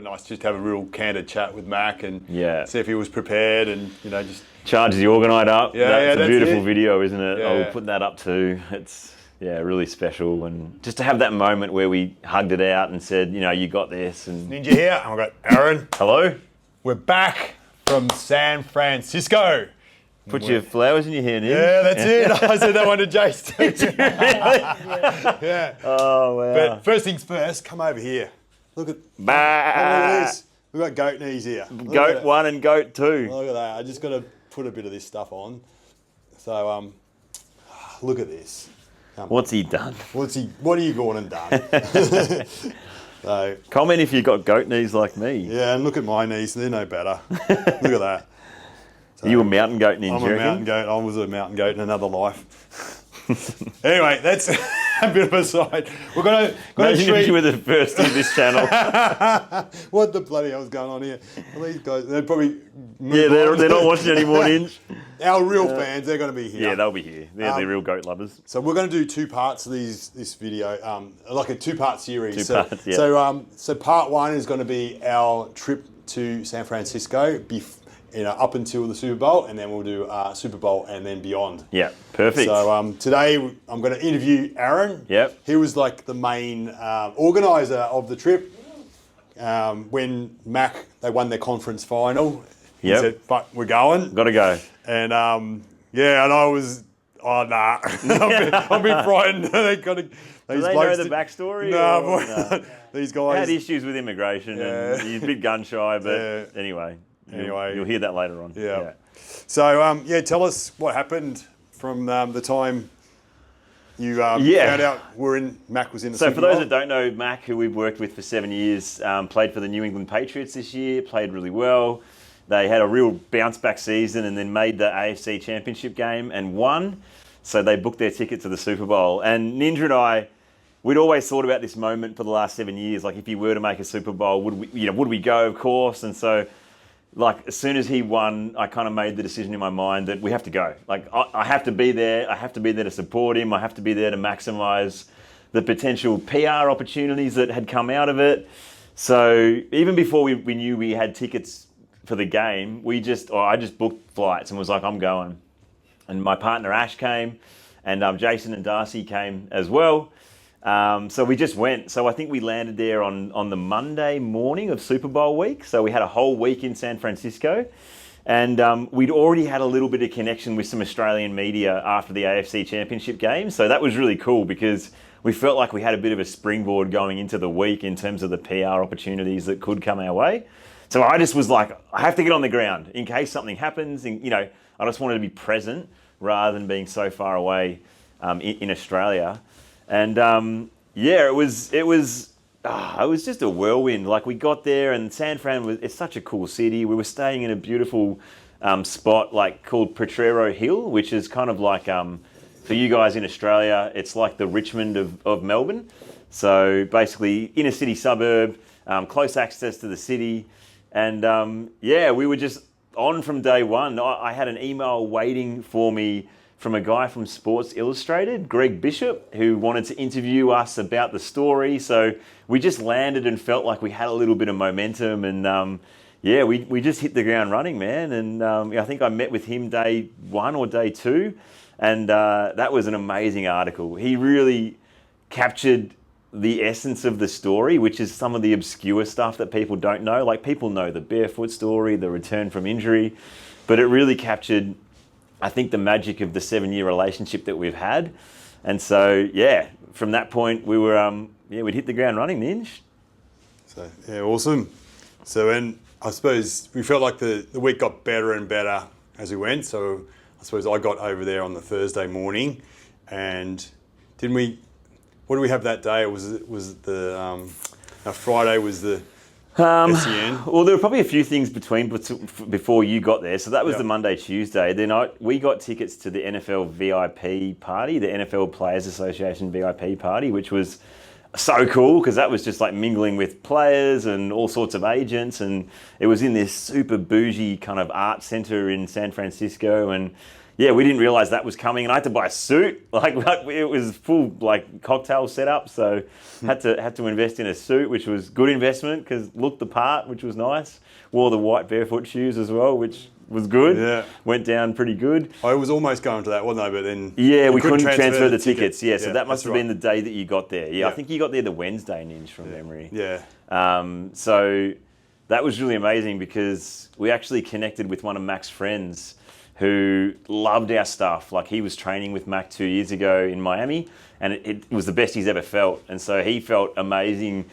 nice just to have a real candid chat with Mac and see if he was prepared and, just... Charges the organite up. That's a beautiful video, isn't it? Yeah. I'll put that up too. It's, really special. And just to have that moment where we hugged it out and said, you got this. And Ninja here. I've got Aaron. Hello. We're back from San Francisco. Put your flowers in your hair, Nick. Yeah, that's it. I said that one to Jace too. Yeah. Oh, wow. But first things first, come over here. Look at this. We've got goat knees here. Goat 1 and goat 2. Look at that. I just got to put a bit of this stuff on. So, look at this. What's he done? What are you going and done? So, comment if you've got goat knees like me. Yeah, and look at my knees. They're no better. Look at that. So, are you a mountain goat ninja? I'm a mountain goat. I was a mountain goat in another life. Anyway, that's a bit of a side. We're going to imagine if you were the first of this channel. What the bloody hell's going on here? Well, these guys, they're probably... they're not watching anymore, Ninja. Our real fans, they're going to be here. Yeah, they'll be here. They're the real goat lovers. So we're going to do 2 parts of this video, like a 2-part series. Two parts, yeah. So part 1 is going to be our trip to San Francisco, up until the Super Bowl, and then we'll do Super Bowl and then beyond. Yeah, perfect. So today I'm going to interview Aaron. Yep. He was like the main organiser of the trip. When they won their conference final, he said, "But we're going. Got to go." And and I was, nah, I'm a bit frightened. They got to. Do they know the backstory? No. These guys had issues with immigration, and he's a bit gun shy, but anyway. You'll hear that later on. Yeah. So, tell us what happened from the time you found out Mac was in the Super Bowl. So for those that don't know, Mac, who we've worked with for 7 years, played for the New England Patriots this year, played really well. They had a real bounce-back season and then made the AFC Championship game and won. So they booked their ticket to the Super Bowl. And Ninja and I, we'd always thought about this moment for the last 7 years. Like, if he were to make a Super Bowl, would we go, of course? And so... as soon as he won, I kind of made the decision in my mind that we have to go. I have to be there. I have to be there to support him. I have to be there to maximise the potential PR opportunities that had come out of it. So even before we knew we had tickets for the game, I just booked flights and was like, I'm going. And my partner Ash came, and Jason and Darcy came as well. So we just went. So I think we landed there on the Monday morning of Super Bowl week. So we had a whole week in San Francisco. And we'd already had a little bit of connection with some Australian media after the AFC Championship game. So that was really cool because we felt like we had a bit of a springboard going into the week in terms of the PR opportunities that could come our way. So I just was like, I have to get on the ground in case something happens. And, I just wanted to be present rather than being so far away in Australia. And it was just a whirlwind. Like, we got there, and San Fran it's such a cool city. We were staying in a beautiful spot called Potrero Hill, which is kind of like for you guys in Australia, it's like the Richmond of Melbourne. So basically, inner city suburb, close access to the city, and we were just on from day one. I had an email waiting for me from a guy from Sports Illustrated, Greg Bishop, who wanted to interview us about the story. So we just landed and felt like we had a little bit of momentum. And we just hit the ground running, man. And I think I met with him day 1 or day 2. And that was an amazing article. He really captured the essence of the story, which is some of the obscure stuff that people don't know. Like, people know the barefoot story, the return from injury, but it really captured, I think, the magic of the 7-year relationship that we've had. And so, from that point, we were, we'd hit the ground running, Ninj. So, awesome. So, and I suppose we felt like the week got better and better as we went. So, I suppose I got over there on the Thursday morning, and what did we have that day? Friday was the SEN. Well, there were probably a few things before you got there. So that was the Monday, Tuesday. Then we got tickets to the NFL VIP party, the NFL Players Association VIP party, which was so cool because that was just like mingling with players and all sorts of agents. And it was in this super bougie kind of art center in San Francisco. And yeah, we didn't realise that was coming, and I had to buy a suit. Like it was full like cocktail setup, so had to invest in a suit, which was good investment because looked the part, which was nice. Wore the white barefoot shoes as well, which was good. Yeah. Went down pretty good. I was almost going to that, wasn't I? But then we couldn't transfer the tickets. Yeah, so that must have been right. the day that you got there. Yeah, I think you got there the Wednesday, Ninja, from memory. Yeah. So that was really amazing because we actually connected with one of Mac's friends who loved our stuff. Like he was training with Mac 2 years ago in Miami, and it was the best he's ever felt. And so he felt amazing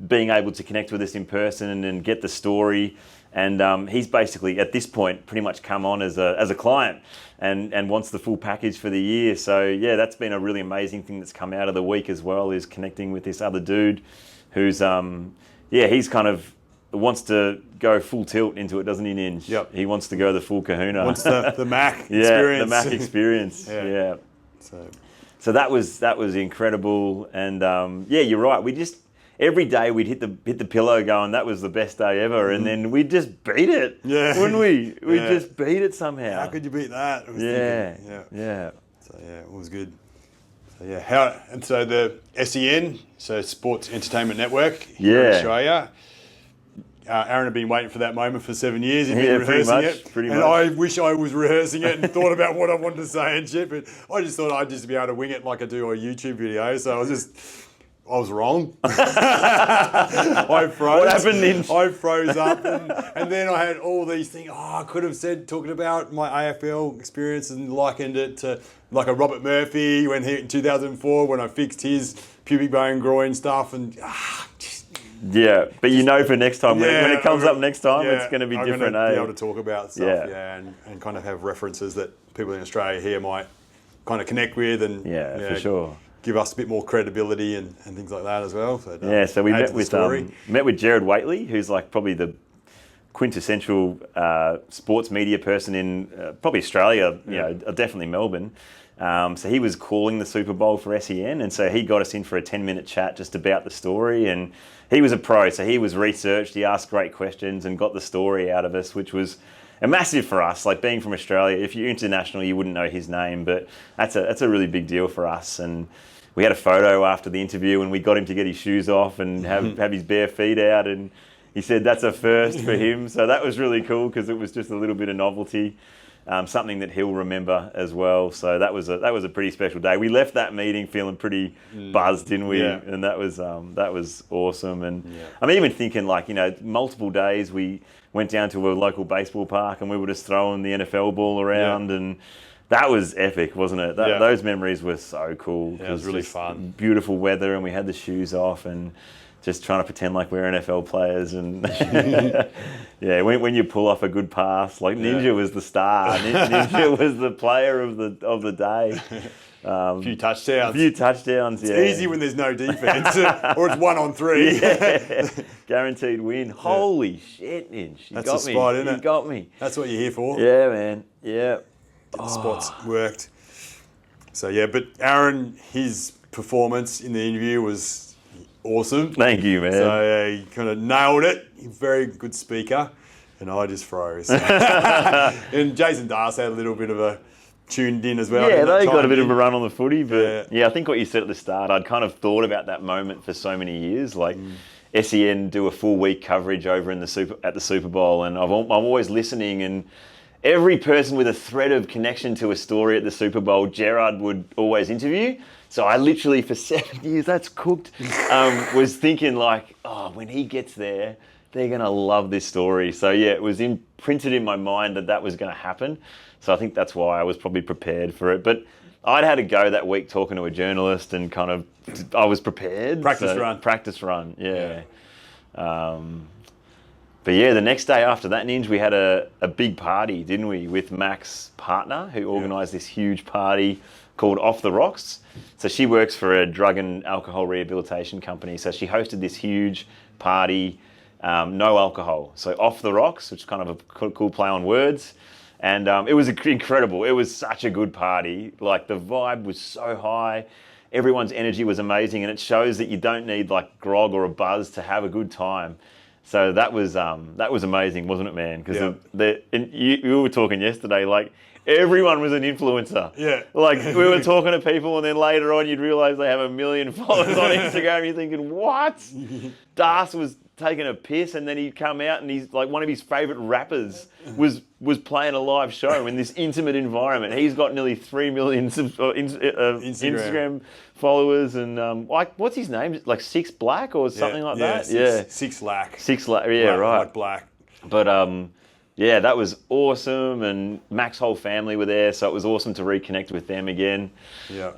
being able to connect with us in person and get the story. And he's basically, at this point, pretty much come on as a client and wants the full package for the year. So, yeah, that's been a really amazing thing that's come out of the week as well, is connecting with this other dude who's, he's kind of wants to go full tilt into it, doesn't he, Ninj? Yep. He wants to go the full kahuna. Wants the Mac experience. Yeah, the Mac experience. Yeah. So that was incredible. And, you're right. We just... Every day we'd hit the pillow going, that was the best day ever, and then we'd just beat it, wouldn't we? We'd just beat it somehow. How could you beat that? Yeah. So it was good. So so the SEN, so Sports Entertainment Network here in Australia. Aaron had been waiting for that moment for 7 years. He'd been rehearsing it. Pretty and much. I wish I was rehearsing it and thought about what I wanted to say and shit, but I just thought I'd just be able to wing it like I do on a YouTube video. So I was wrong. I froze. What happened then? I froze up, and then I had all these things. I could have said, talking about my AFL experience, and likened it to like a Robert Murphy when in 2004 when I fixed his pubic bone groin stuff, and yeah. But for next time when it comes up next time, it's going to be different. I'm going to be able to talk about stuff, and kind of have references that people in Australia here might kind of connect with, and for sure. Give us a bit more credibility and things like that as well. So so we met with Jared Waitley, who's like probably the quintessential sports media person in probably Australia, definitely Melbourne. So he was calling the Super Bowl for SEN, and so he got us in for a 10-minute chat just about the story. And he was a pro, so he was researched, he asked great questions and got the story out of us, which was a massive for us. Like being from Australia, if you're international, you wouldn't know his name, but that's a really big deal for us. And we had a photo after the interview, and we got him to get his shoes off and have his bare feet out, and he said that's a first for him. So that was really cool because it was just a little bit of novelty, something that he'll remember as well. So that was a pretty special day. We left that meeting feeling pretty buzzed, didn't we? Yeah. And that was awesome. And I'm even thinking multiple days we went down to a local baseball park and we were just throwing the NFL ball around and. That was epic, wasn't it? Those memories were so cool. Yeah, it was really fun. Beautiful weather, and we had the shoes off, and just trying to pretend like we're NFL players. And when you pull off a good pass, like Ninja was the star. Ninja was the player of the day. A few touchdowns. It's easy when there's no defense, or it's 1 on 3. Guaranteed win. Holy shit, Ninja! That's the spot, isn't it? You got me. That's what you're here for. Yeah, man. Yeah. The spots worked. So but Aaron, his performance in the interview was awesome. Thank you, man. So he kind of nailed it. He's a very good speaker, and I just froze. And Jason Darce had a little bit of a tuned in as well. Yeah, they got a bit of a run on the footy, but I think what you said at the start, I'd kind of thought about that moment for so many years. Like SEN do a full week coverage over at the Super Bowl, and I'm always listening and. Every person with a thread of connection to a story at the Super Bowl, Gerard would always interview. So I literally, for 7 years, that's cooked, was thinking when he gets there, they're going to love this story. So it was imprinted in my mind that was going to happen. So I think that's why I was probably prepared for it. But I'd had a go that week talking to a journalist and I was prepared. Practice run, yeah. But the next day after that, Ninja, we had a big party, didn't we, with Mac's partner who organised this huge party called Off the Rocks. So she works for a drug and alcohol rehabilitation company. So she hosted this huge party, no alcohol. So Off the Rocks, which is kind of a cool play on words. And it was incredible. It was such a good party. Like the vibe was so high. Everyone's energy was amazing. And it shows that you don't need like grog or a buzz to have a good time. So that was amazing, wasn't it, man? Because Yeah. we were talking yesterday, like everyone was an influencer. Yeah. Like we were talking to people, and then later on you'd realise they have 1 million followers on Instagram. You're thinking, what? Das was taking a piss, and then he'd come out and he's like one of his favourite rappers was playing a live show in this intimate environment. He's got nearly 3 million Instagram followers, and like what's his name? Like Six Black or something like that? Six Lack. Six Lack. Yeah, right. Like black. But yeah, that was awesome, and Mac's whole family were there, so it was awesome to reconnect with them again. Yeah.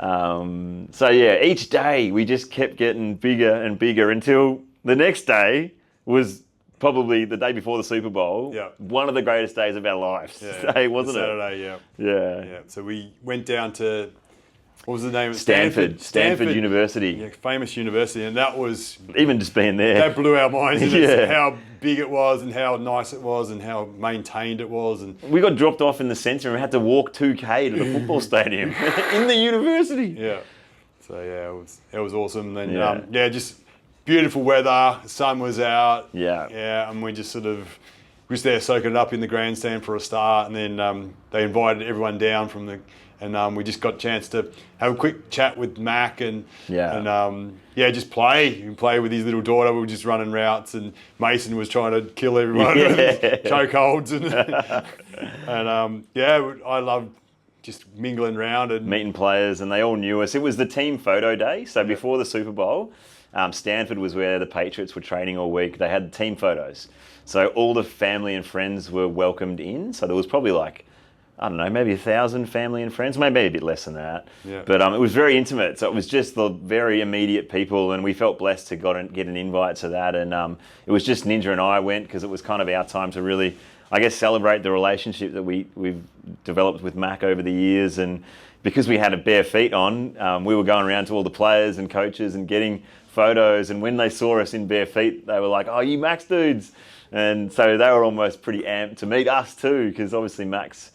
So yeah, each day we just kept getting bigger and bigger until the next day was probably the day before the Super Bowl. Yeah. One of the greatest days of our lives. Yeah. Day, wasn't Saturday, it? yeah. Yeah. So we went down to, what was the name of it? Stanford University. Yeah, famous university, and that was, Even just being there. that blew our minds. Didn't it? Yeah. How big it was, and how nice it was, and how maintained it was, and We got dropped off in the centre and had to walk 2K to the football stadium in the university. yeah. So yeah, it was awesome. And Yeah. just beautiful weather. The sun was out. Yeah. Yeah, and we just sort of was there soaking it up in the grandstand for a start, and then they invited everyone down from the. And we just got a chance to have a quick chat with Mac and just play with his little daughter. We were just running routes, and Mason was trying to kill everyone with chokeholds and I loved just mingling around and meeting players, and they all knew us. It was the team photo day, so before the Super Bowl, Stanford was where the Patriots were training all week. They had team photos, so all the family and friends were welcomed in. So there was probably like, I don't know, maybe 1,000 family and friends, maybe a bit less than that. Yeah. But it was very intimate, so it was just the very immediate people, and we felt blessed to get an invite to that. And it was just Ninja and I went because it was kind of our time to really, I guess, celebrate the relationship that we've developed with Mac over the years. And because we had a bare feet on, we were going around to all the players and coaches and getting photos. And when they saw us in bare feet, they were like, "Oh, you Mac's dudes!" And so they were almost pretty amped to meet us too, because obviously Mac's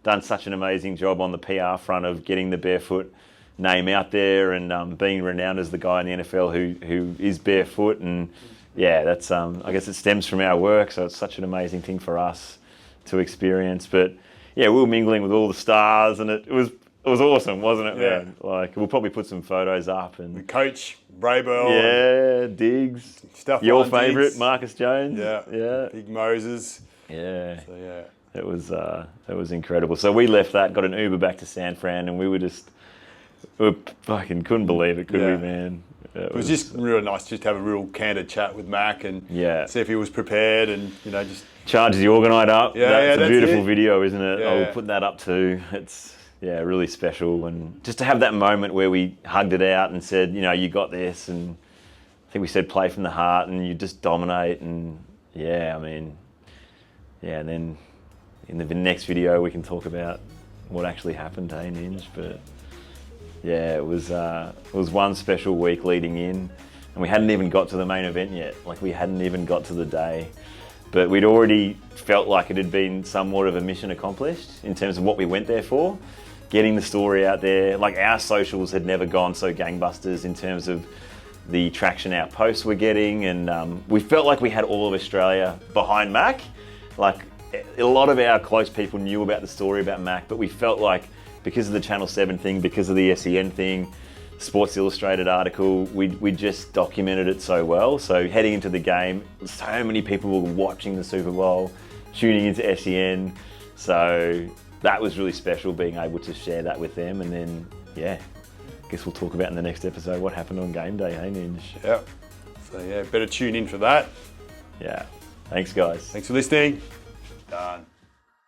done such an amazing job on the PR front of getting the barefoot name out there and being renowned as the guy in the NFL who is barefoot. And yeah, that's I guess it stems from our work, so it's such an amazing thing for us to experience. But yeah, we were mingling with all the stars, and it was awesome, wasn't it, man? Like, we'll probably put some photos up. And Coach Braybell. Yeah, Diggs. Stuff Your on favourite, Diggs. Marcus Jones. Yeah. Big Moses. Yeah. So yeah. It was incredible. So we left that, got an Uber back to San Fran, and we fucking couldn't believe it, could we, man? It was just really nice just to have a real candid chat with Mac and see if he was prepared and, just... Charges the orgonite up. That's a beautiful it. video, isn't it? Yeah. I'll put that up too. It's, really special. And just to have that moment where we hugged it out and said, you got this. And I think we said play from the heart and you just dominate. And and then in the next video we can talk about what actually happened, hey Ninj. But yeah, it was one special week leading in, and we hadn't even got to the main event yet. Like, we hadn't even got to the day, but we'd already felt like it had been somewhat of a mission accomplished in terms of what we went there for, getting the story out there. Like, our socials had never gone so gangbusters in terms of the traction our posts were getting, and we felt like we had all of Australia behind Mac. Like, a lot of our close people knew about the story about Mac, but we felt like because of the Channel 7 thing, because of the SEN thing, Sports Illustrated article, we just documented it so well. So heading into the game, so many people were watching the Super Bowl, tuning into SEN. So that was really special, being able to share that with them. And then, I guess we'll talk about in the next episode what happened on game day, hey Ninj? Yeah. So better tune in for that. Yeah. Thanks, guys. Thanks for listening.